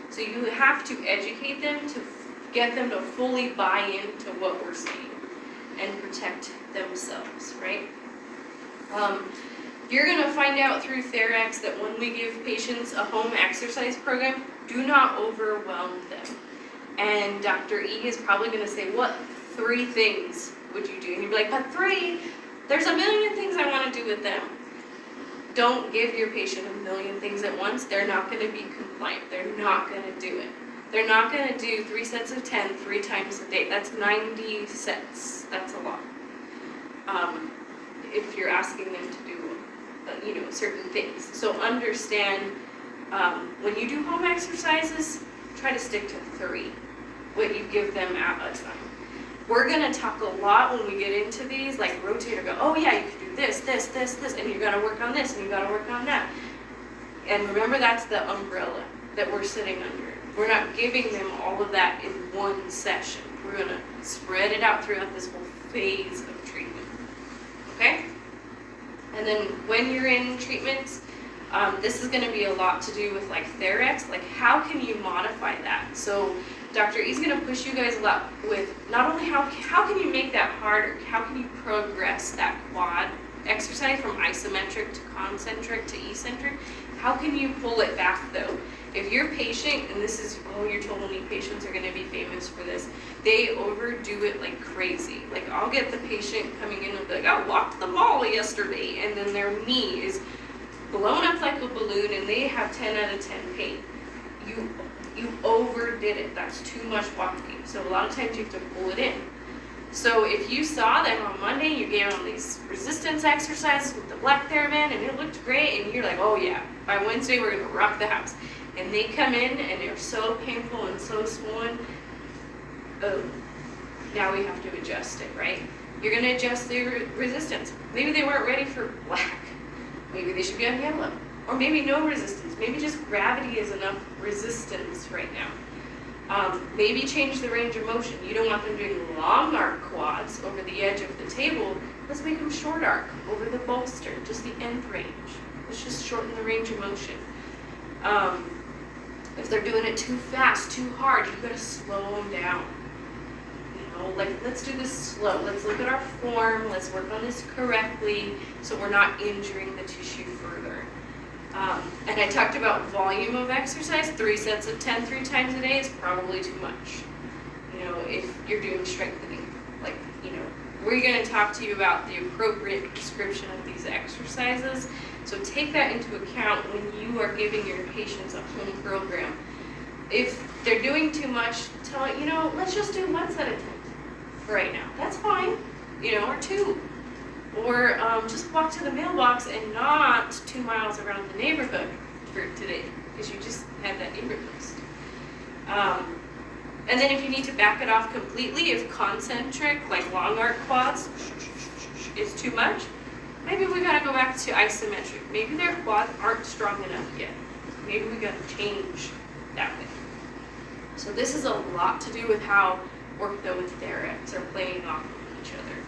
So you have to educate them to get them to fully buy into what we're saying and protect themselves, right? You're going to find out through Therax that when we give patients a home exercise program, do not overwhelm them. And Dr. E is probably going to say, what 3 things would you do? And you'd be like, but 3? There's a million things I want to do with them. Don't give your patient a million things at once. They're not going to be compliant. They're not going to do it. They're not going to do 3 sets of 10 3 times a day. That's 90 sets. That's a lot. If you're asking them to do, certain things. So understand, when you do home exercises, try to stick to 3. What you give them at a time. We're going to talk a lot when we get into these, like rotator go, oh yeah, you can do this, this, this, this, and you got to work on this, and you got to work on that. And remember, that's the umbrella that we're sitting under. We're not giving them all of that in one session. We're going to spread it out throughout this whole phase of treatment. Okay? And then when you're in treatments, this is going to be a lot to do with like Therax, like how can you modify that? So Dr. E is going to push you guys a lot with not only how can you make that harder, how can you progress that quad exercise from isometric to concentric to eccentric, how can you pull it back though? If your patient, and this is, your total knee patients are going to be famous for this, they overdo it like crazy. Like I'll get the patient coming in and be like, I walked the mall yesterday, and then their knee is blown up like a balloon and they have 10 out of 10 pain. You overdid it. That's too much walking. So a lot of times you have to pull it in. So if you saw them on Monday, you gave them these resistance exercises with the black TheraBand and it looked great, and you're like, oh yeah, by Wednesday we're gonna rock the house. And they come in and they're so painful and so swollen. Oh, now we have to adjust it, right? You're gonna adjust their resistance. Maybe they weren't ready for black. Maybe they should be on yellow. Or maybe no resistance. Maybe just gravity is enough resistance right now. Maybe change the range of motion. You don't want them doing long arc quads over the edge of the table. Let's make them short arc over the bolster, just the end range. Let's just shorten the range of motion. If they're doing it too fast, too hard, you've got to slow them down. Like, let's do this slow. Let's look at our form. Let's work on this correctly so we're not injuring the tissue further. And I talked about volume of exercise. 3 sets of 10 3 times a day is probably too much. If you're doing strengthening, we're going to talk to you about the appropriate prescription of these exercises. So take that into account when you are giving your patients a home program. if they're doing too much, tell it, let's just do 1 set of 10 right now. That's fine, or 2. Or just walk to the mailbox and not 2 miles around the neighborhood for today, because you just had that neighbor list. And then if you need to back it off completely, if concentric, like long arc quads, is too much, maybe we gotta go back to isometric. Maybe their quads aren't strong enough yet. Maybe we gotta change that way. So this is a lot to do with how ortho and therex are playing off of each other.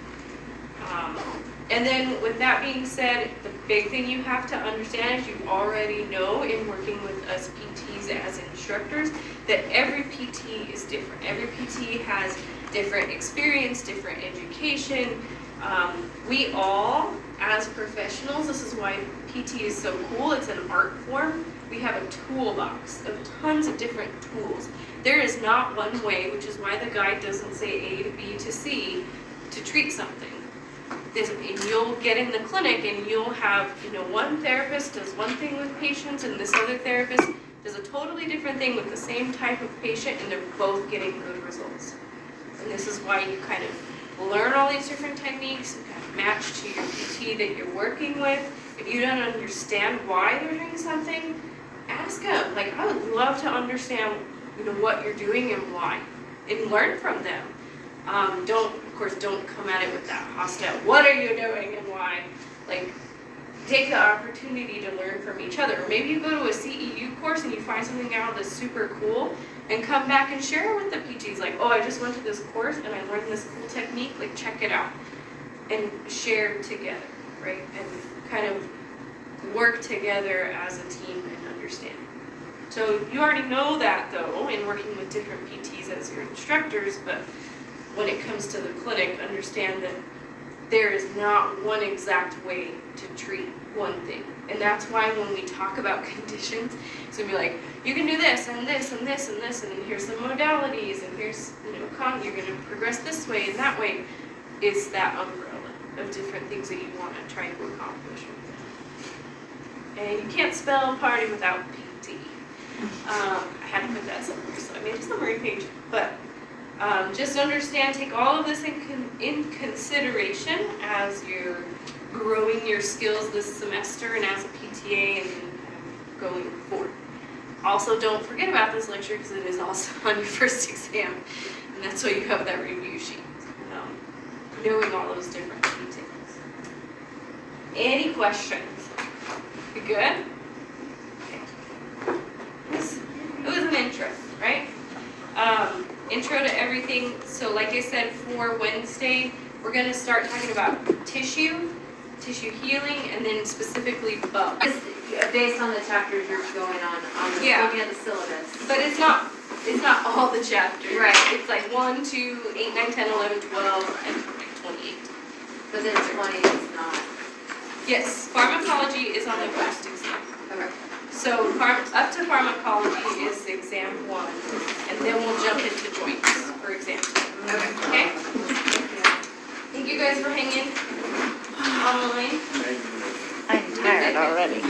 And then with that being said, the big thing you have to understand is you already know in working with us PTs as instructors that every PT is different. Every PT has different experience, different education. We all, as professionals, this is why PT is so cool, it's an art form. We have a toolbox of tons of different tools. There is not one way, which is why the guide doesn't say A to B to C to treat something. And you'll get in the clinic and you'll have, one therapist does one thing with patients and this other therapist does a totally different thing with the same type of patient, and they're both getting good results. And this is why you kind of learn all these different techniques and kind of match to your PT that you're working with. If you don't understand why they're doing something, ask them. Like, I would love to understand, what you're doing and why, and learn from them. Don't come at it with that hostile, what are you doing and why? Like, take the opportunity to learn from each other. Or maybe you go to a CEU course and you find something out that's super cool and come back and share it with the PTs. Like, oh, I just went to this course and I learned this cool technique, like check it out. And share together, right? And kind of work together as a team and understand. So you already know that though in working with different PTs as your instructors, but when it comes to the clinic, understand that there is not one exact way to treat one thing. And that's why when we talk about conditions, it's gonna be like, you can do this and this and this and this, and then here's the modalities, and here's, you're gonna progress this way and that way. It's that umbrella of different things that you wanna try to accomplish with them. And you can't spell party without PT. I had to put that somewhere, so I made a summary page. But just understand, take all of this in consideration as you're growing your skills this semester and as a PTA and going forward. Also, don't forget about this lecture because it is also on your first exam, and that's why you have that review sheet. Knowing all those different details. Any questions? You good? Okay. It was an intro, right? Intro to everything. So like I said, for Wednesday, we're going to start talking about tissue healing, and then specifically bone. Based on the chapters you're going on Yeah. looking at the syllabus. But it's not all the chapters. Right. It's like 1, 2, 8, 9, 10, 11, 12, and like 28. But then 20 is not. Yes, pharmacology is on the first exam. Okay. So up to pharmacology is exam 1, and then we'll jump into joints for exam 2. Okay? Thank you guys for hanging online. I'm tired already.